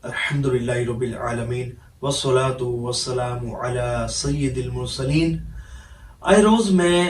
الحمدللہ رب العالمین والصلاة والسلام علی سید المرسلین۔ آئے روز میں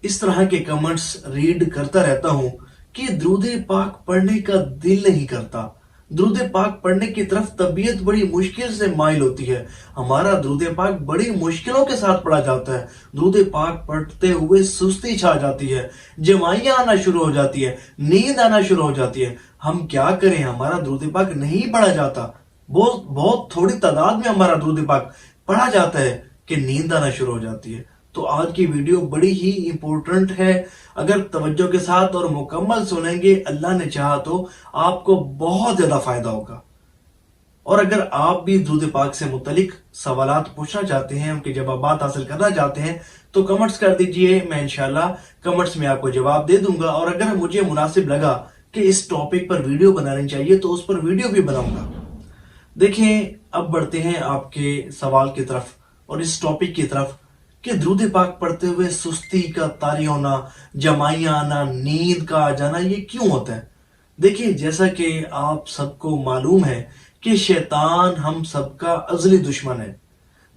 اس طرح کے کمنٹس ریڈ کرتا رہتا ہوں کہ درود پاک پڑھنے کا دل نہیں کرتا، درود پاک پڑھنے کی طرف طبیعت بڑی مشکل سے مائل ہوتی ہے، ہمارا درود پاک بڑی مشکلوں کے ساتھ پڑھا جاتا ہے، درود پاک پڑھتے ہوئے سستی چھا جاتی ہے، جمائیاں آنا شروع ہو جاتی ہے، نیند آنا شروع ہو جاتی ہے۔ ہم کیا کریں، ہمارا درود پاک نہیں پڑھا جاتا، بہت تھوڑی تعداد میں ہمارا درود پاک پڑھا جاتا ہے کہ نیند آنا شروع ہو جاتی ہے۔ تو آج کی ویڈیو بڑی ہی امپورٹنٹ ہے، اگر توجہ کے ساتھ اور مکمل سنیں گے اللہ نے چاہا تو آپ کو بہت زیادہ فائدہ ہوگا۔ اور اگر آپ بھی درود پاک سے متعلق سوالات پوچھنا چاہتے ہیں، ان کے جوابات حاصل کرنا چاہتے ہیں تو کمنٹس کر دیجئے، میں انشاءاللہ کمنٹس میں آپ کو جواب دے دوں گا، اور اگر مجھے مناسب لگا کہ اس ٹاپک پر ویڈیو بنانی چاہیے تو اس پر ویڈیو بھی بناؤں گا۔ دیکھیں، اب بڑھتے ہیں آپ کے سوال کی طرف اور اس ٹاپک کی طرف کہ درود پاک پڑھتے ہوئے سستی کا طاری ہونا، جمائیاں آنا، نیند کا آ جانا، یہ کیوں ہوتا ہے؟ دیکھیں، جیسا کہ آپ سب کو معلوم ہے کہ شیطان ہم سب کا ازلی دشمن ہے۔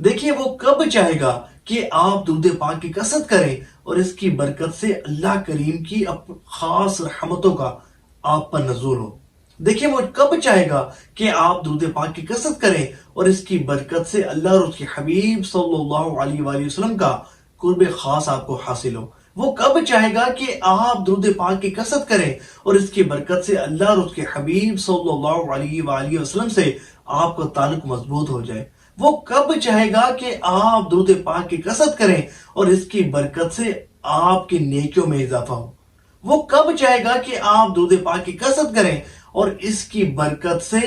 دیکھیں، وہ کب چاہے گا کہ آپ درود پاک کی کثرت کریں اور اس کی برکت سے اللہ کریم کی خاص رحمتوں کا آپ پر نزول ہو۔ دیکھیں، وہ کب چاہے گا کہ آپ درود پاک کی کثرت کریں اور اس کی برکت سے اللہ اور اس کے حبیب صلی اللہ علیہ وآلہ وسلم کا قرب خاص آپ کو حاصل ہو۔ وہ کب چاہے گا کہ آپ درود پاک کی کثرت کریں اور اس کی برکت سے اللہ اور اس کے حبیب صلی اللہ علیہ وآلہ وسلم سے آپ کا تعلق مضبوط ہو جائے۔ وہ کب چاہے گا کہ آپ درود پاک کی کثرت کریں اور اس کی برکت سے آپ کی نیکیوں میں اضافہ ہو۔ وہ کب چاہے گا کہ آپ درود پاک کی کثرت کریں اور اس کی برکت سے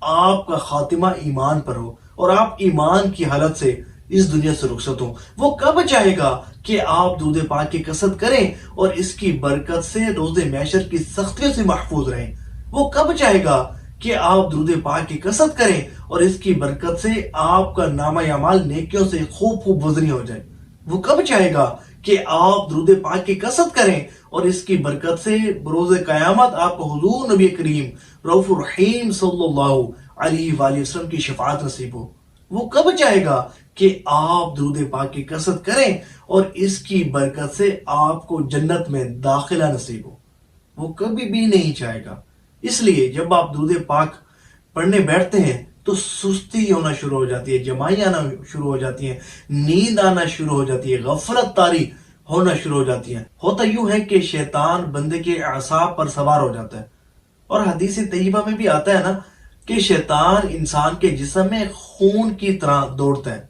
آپ کا خاتمہ ایمان پر ہو اور آپ ایمان کی حالت سے اس دنیا سے رخصت ہوں۔ وہ کب چاہے گا کہ آپ درود پاک کی کثرت کریں اور اس کی برکت سے روز محشر کی سختیوں سے محفوظ رہیں۔ وہ کب چاہے گا کہ آپ درود پاک کی کثرت کریں اور اس کی برکت سے آپ کا نامہ اعمال نیکیوں سے خوب وزنی ہو جائے۔ وہ کب چاہے گا کہ آپ درود پاک کی کثرت کریں اور اس کی برکت سے بروز قیامت آپ کو حضور نبی کریم رؤوف الرحیم صلی اللہ علیہ وآلہ وسلم کی شفاعت نصیب ہو۔ وہ کب چاہے گا کہ آپ درود پاک کی کثرت کریں اور اس کی برکت سے آپ کو جنت میں داخلہ نصیب ہو۔ وہ کبھی بھی نہیں چاہے گا۔ اس لیے جب آپ درود پاک پڑھنے بیٹھتے ہیں تو سستی ہونا شروع ہو جاتی ہے، جمائیاں آنا شروع ہو جاتی ہیں، نیند آنا شروع ہو جاتی ہے، غفلت طاری ہونا شروع ہو جاتی ہے۔ ہوتا یوں ہے کہ شیطان بندے کے اعصاب پر سوار ہو جاتا ہے، اور حدیث طیبہ میں بھی آتا ہے نا کہ شیطان انسان کے جسم میں خون کی طرح دوڑتا ہے۔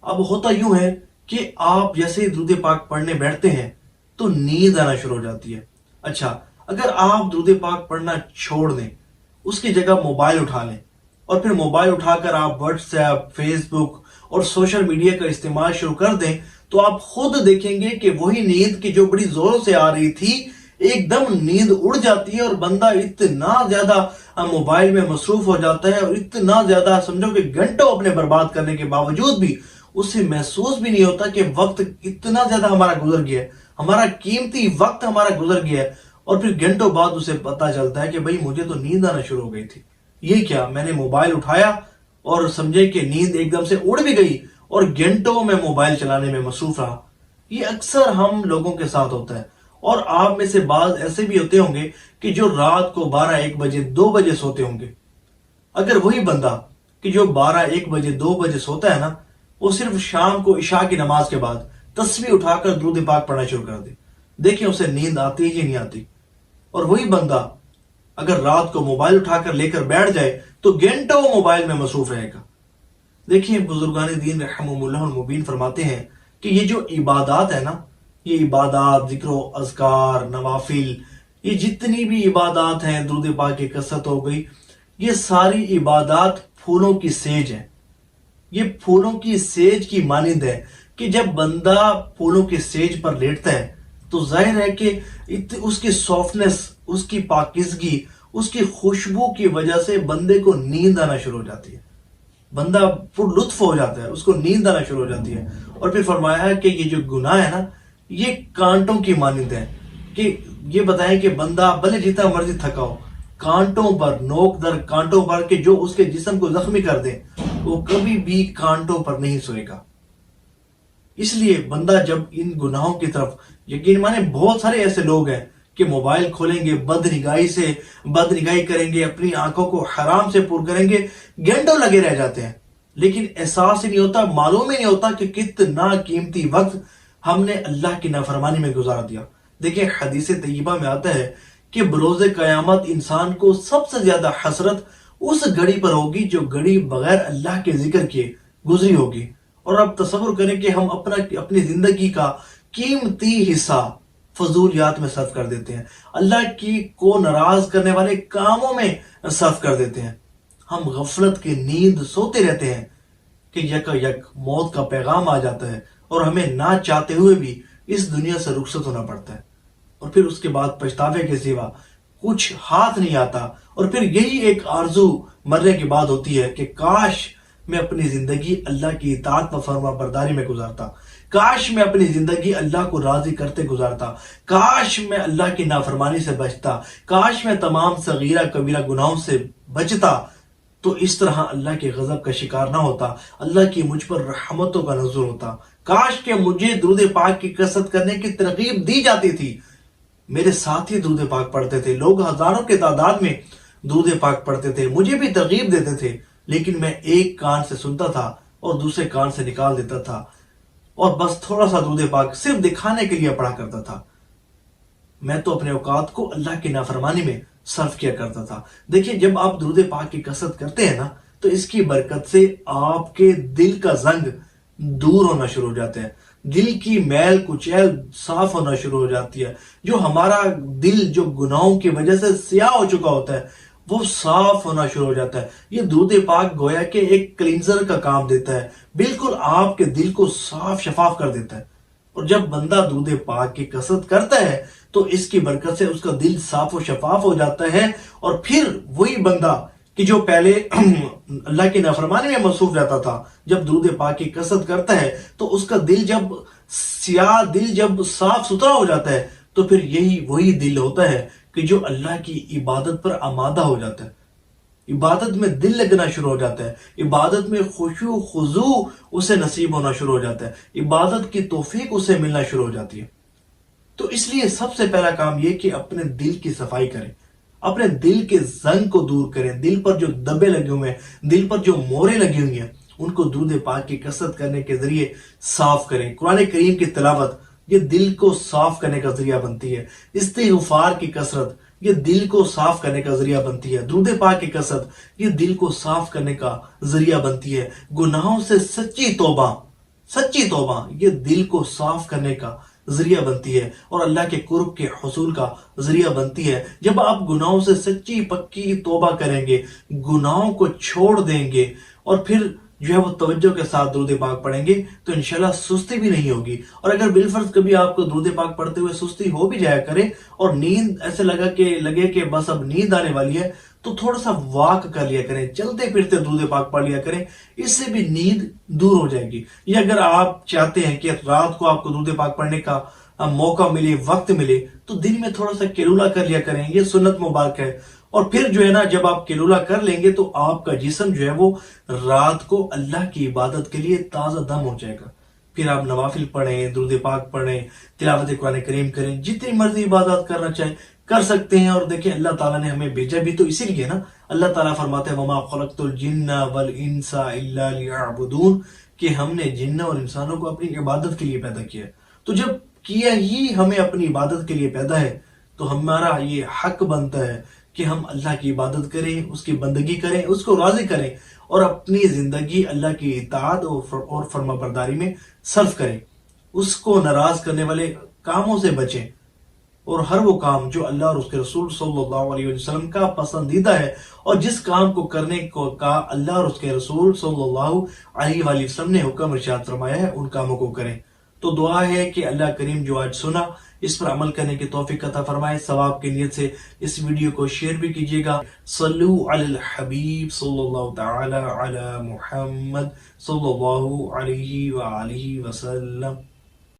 اب ہوتا یوں ہے کہ آپ جیسے ہی درود پاک پڑھنے بیٹھتے ہیں تو نیند آنا شروع ہو جاتی ہے۔ اچھا، اگر آپ درود پاک پڑھنا چھوڑ دیں، اس کی جگہ موبائل اٹھا لیں اور پھر موبائل اٹھا کر آپ واٹس ایپ، فیس بک اور سوشل میڈیا کا استعمال شروع کر دیں تو آپ خود دیکھیں گے کہ وہی نیند کی جو بڑی زوروں سے آ رہی تھی ایک دم نیند اڑ جاتی ہے، اور بندہ اتنا زیادہ موبائل میں مصروف ہو جاتا ہے اور اتنا زیادہ سمجھو کہ گھنٹوں اپنے برباد کرنے کے باوجود بھی اسے محسوس بھی نہیں ہوتا کہ وقت اتنا زیادہ ہمارا گزر گیا ہے، ہمارا قیمتی وقت ہمارا گزر گیا ہے، اور پھر گھنٹوں بعد اسے پتا چلتا ہے کہ بھئی مجھے تو نیند آنا شروع ہو گئی تھی۔ یہ کیا، میں نے موبائل اٹھایا اور سمجھے کہ نیند ایک دم سے اڑ بھی گئی اور گھنٹوں میں موبائل چلانے میں مصروف رہا۔ یہ اکثر ہم لوگوں کے ساتھ ہوتا ہے، اور آپ میں سے بعض ایسے بھی ہوتے ہوں گے کہ جو رات کو 12، 1 بجے، 2 بجے سوتے ہوں گے۔ اگر وہی بندہ کہ جو 12، 1 بجے، 2 بجے سوتا ہے نا، وہ صرف شام کو عشاء کی نماز کے بعد تسبیح اٹھا کر درود پاک پڑھنا شروع کر دے، دیکھیں اسے نیند آتی ہے یا نہیں آتی۔ اور وہی بندہ اگر رات کو موبائل اٹھا کر لے کر بیٹھ جائے تو گھنٹوں موبائل میں مصروف رہے گا۔ دیکھیں، بزرگان دین رحمہم اللہ المبین فرماتے ہیں کہ یہ جو عبادات ہے نا، یہ عبادات، ذکر و اذکار، نوافل، یہ جتنی بھی عبادات ہیں، درود پاک کی کثرت ہو گئی، یہ ساری عبادات پھولوں کی سیج ہیں۔ یہ پھولوں کی سیج کی مانند ہے کہ جب بندہ پھولوں کی سیج پر لیٹتا ہے تو ظاہر ہے کہ اس کی سافٹنس، اس کی پاکیزگی، اس کی خوشبو کی وجہ سے بندے کو نیند آنا شروع ہو جاتی ہے، بندہ پر لطف ہو جاتا ہے، اس کو نیند آنا شروع ہو جاتی ہے۔ اور پھر فرمایا ہے کہ یہ جو گناہ ہے نا، یہ کانٹوں کی مانند ہے، کہ یہ بتائیں کہ بندہ بھلے جتنا مرضی تھکا ہو، کانٹوں پر، نوک در کانٹوں پر، کہ جو اس کے جسم کو زخمی کر دیں، وہ کبھی بھی کانٹوں پر نہیں سوئے گا۔ اس لیے بندہ جب ان گناہوں کی طرف، یقین مانے بہت سارے ایسے لوگ ہیں کہ موبائل کھولیں گے، بد نگاہی کریں گے، اپنی آنکھوں کو حرام سے پر کریں گے، گھنٹوں لگے رہ جاتے ہیں، لیکن احساس ہی نہیں ہوتا، معلوم ہی نہیں ہوتا کہ کتنا قیمتی وقت ہم نے اللہ کی نافرمانی میں گزار دیا۔ دیکھیں حدیث طیبہ میں آتا ہے کہ بروز قیامت انسان کو سب سے زیادہ حسرت اس گھڑی پر ہوگی جو گھڑی بغیر اللہ کے ذکر کیے گزری ہوگی۔ اور اب تصور کریں کہ ہم اپنی زندگی کا قیمتی حصہ فضولیات میں صرف کر دیتے ہیں، اللہ کو ناراض کرنے والے کاموں میں صرف کر دیتے ہیں۔ ہم غفلت کی نیند سوتے رہتے ہیں کہ یک موت کا پیغام آ جاتا ہے اور ہمیں نہ چاہتے ہوئے بھی اس دنیا سے رخصت ہونا پڑتا ہے، اور پھر اس کے بعد پچھتاوے کے سوا کچھ ہاتھ نہیں آتا، اور پھر یہی ایک آرزو مرنے کے بعد ہوتی ہے کہ کاش میں اپنی زندگی اللہ کی اطاعت و فرما برداری میں گزارتا، کاش میں اپنی زندگی اللہ کو راضی کرتے گزارتا، کاش میں اللہ کی نافرمانی سے بچتا، کاش میں تمام صغیرہ کبیرہ گناہوں سے بچتا، تو اس طرح اللہ کے غضب کا شکار نہ ہوتا، اللہ کی مجھ پر رحمتوں کا نزول ہوتا۔ کاش کہ مجھے درود پاک کی کثرت کرنے کی ترغیب دی جاتی تھی، میرے ساتھی درود پاک پڑھتے تھے، لوگ ہزاروں کے تعداد میں درود پاک پڑھتے تھے، مجھے بھی ترغیب دیتے تھے، لیکن میں ایک کان سے سنتا تھا اور دوسرے کان سے نکال دیتا تھا، اور بس تھوڑا سا درود پاک صرف دکھانے کے لیے پڑھا کرتا تھا۔ میں تو اپنے اوقات کو اللہ کی نافرمانی میں صرف کیا کرتا تھا۔ دیکھیں جب آپ درود پاک کی کثرت کرتے ہیں نا، تو اس کی برکت سے آپ کے دل کا زنگ دور ہونا شروع ہو جاتا ہے، دل کی میل کچیل صاف ہونا شروع ہو جاتی ہے، جو ہمارا دل جو گناہوں کی وجہ سے سیاہ ہو چکا ہوتا ہے وہ صاف ہونا شروع ہو جاتا ہے۔ یہ درود پاک گویا کہ ایک کلینزر کا کام دیتا ہے، بالکل آپ کے دل کو صاف شفاف کر دیتا ہے۔ اور جب بندہ درود پاک کی کثرت کرتا ہے تو اس کی برکت سے اس کا دل صاف و شفاف ہو جاتا ہے، اور پھر وہی بندہ کہ جو پہلے اللہ کی نافرمانی میں مصروف رہتا تھا، جب درود پاک کی کثرت کرتا ہے تو اس کا دل جب صاف ستھرا ہو جاتا ہے، تو پھر وہی دل ہوتا ہے کہ جو اللہ کی عبادت پر آمادہ ہو جاتا ہے، عبادت میں دل لگنا شروع ہو جاتا ہے، عبادت میں خشوع خضوع اسے نصیب ہونا شروع ہو جاتا ہے، عبادت کی توفیق اسے ملنا شروع ہو جاتی ہے۔ تو اس لیے سب سے پہلا کام یہ کہ اپنے دل کی صفائی کریں، اپنے دل کے زنگ کو دور کریں، دل پر جو دبے لگے ہوئے ہیں، دل پر جو مورے لگی ہوئی ہیں، ان کو درود پاک کی کثرت کرنے کے ذریعے صاف کریں۔ قرآن کریم کی تلاوت یہ دل کو صاف کرنے کا ذریعہ بنتی ہے، استغفار کی کثرت یہ دل کو صاف کرنے کا ذریعہ بنتی ہے، درود پاک کی کثرت یہ دل کو صاف کرنے کا ذریعہ بنتی ہے، گناہوں سے سچی توبہ یہ دل کو صاف کرنے کا ذریعہ بنتی ہے، اور اللہ کے قرب کے حصول کا ذریعہ بنتی ہے۔ جب آپ گناہوں سے سچی پکی توبہ کریں گے، گناہوں کو چھوڑ دیں گے، اور پھر جو ہے وہ توجہ کے ساتھ درود پاک پڑھیں گے، تو انشاءاللہ سستی بھی نہیں ہوگی۔ اور اگر بالفرض کبھی آپ کو درود پاک پڑھتے ہوئے سستی ہو بھی جایا کرے اور نیند ایسے لگے کہ بس اب نیند آنے والی ہے، تو تھوڑا سا واک کر لیا کریں، چلتے پھرتے درود پاک پڑھ لیا کریں، اس سے بھی نیند دور ہو جائے گی۔ یا اگر آپ چاہتے ہیں کہ رات کو آپ کو درود پاک پڑھنے کا موقع ملے، وقت ملے، تو دن میں تھوڑا سا کیلولا کر لیا کریں، یہ سنت مبارک ہے۔ اور پھر جو ہے نا جب آپ کیلولا کر لیں گے تو آپ کا جسم جو ہے وہ رات کو اللہ کی عبادت کے لیے تازہ دم ہو جائے گا۔ پھر آپ نوافل پڑھیں، درود پاک پڑھیں، تلاوت قرآن کریم کریں، جتنی مرضی عبادت کرنا چاہیں کر سکتے ہیں۔ اور دیکھیں اللہ تعالیٰ نے ہمیں بھیجا بھی تو اسی لیے نا، اللہ تعالیٰ فرماتے ہیں وَمَا خَلَقْتُ الْجِنَّ وَالْإِنسَ إِلَّا لِيَعْبُدُونَ، کہ ہم نے جن اور انسانوں کو اپنی عبادت کے لیے پیدا کیا ہے۔ تو جب کیا ہی ہمیں اپنی عبادت کے لیے پیدا ہے تو ہمارا یہ حق بنتا ہے کہ ہم اللہ کی عبادت کریں، اس کی بندگی کریں، اس کو راضی کریں، اور اپنی زندگی اللہ کی اطاعت اور فرما برداری میں صرف کریں، اس کو ناراض کرنے والے کاموں سے بچیں، اور ہر وہ کام جو اللہ اور اس کے رسول صلی اللہ علیہ وسلم کا پسندیدہ ہے، اور جس کام کو کرنے کا اللہ اور اس کے رسول صلی اللہ علیہ وسلم نے حکم ارشاد فرمایا ہے، ان کاموں کو کریں۔ تو دعا ہے کہ اللہ کریم جو آج سنا اس پر عمل کرنے کی توفیق عطا فرمائے۔ ثواب کی نیت سے اس ویڈیو کو شیئر بھی کیجیے گا۔ صلو علی الحبیب صلی اللہ تعالی علی محمد صلی اللہ علیہ وآلہ وسلم۔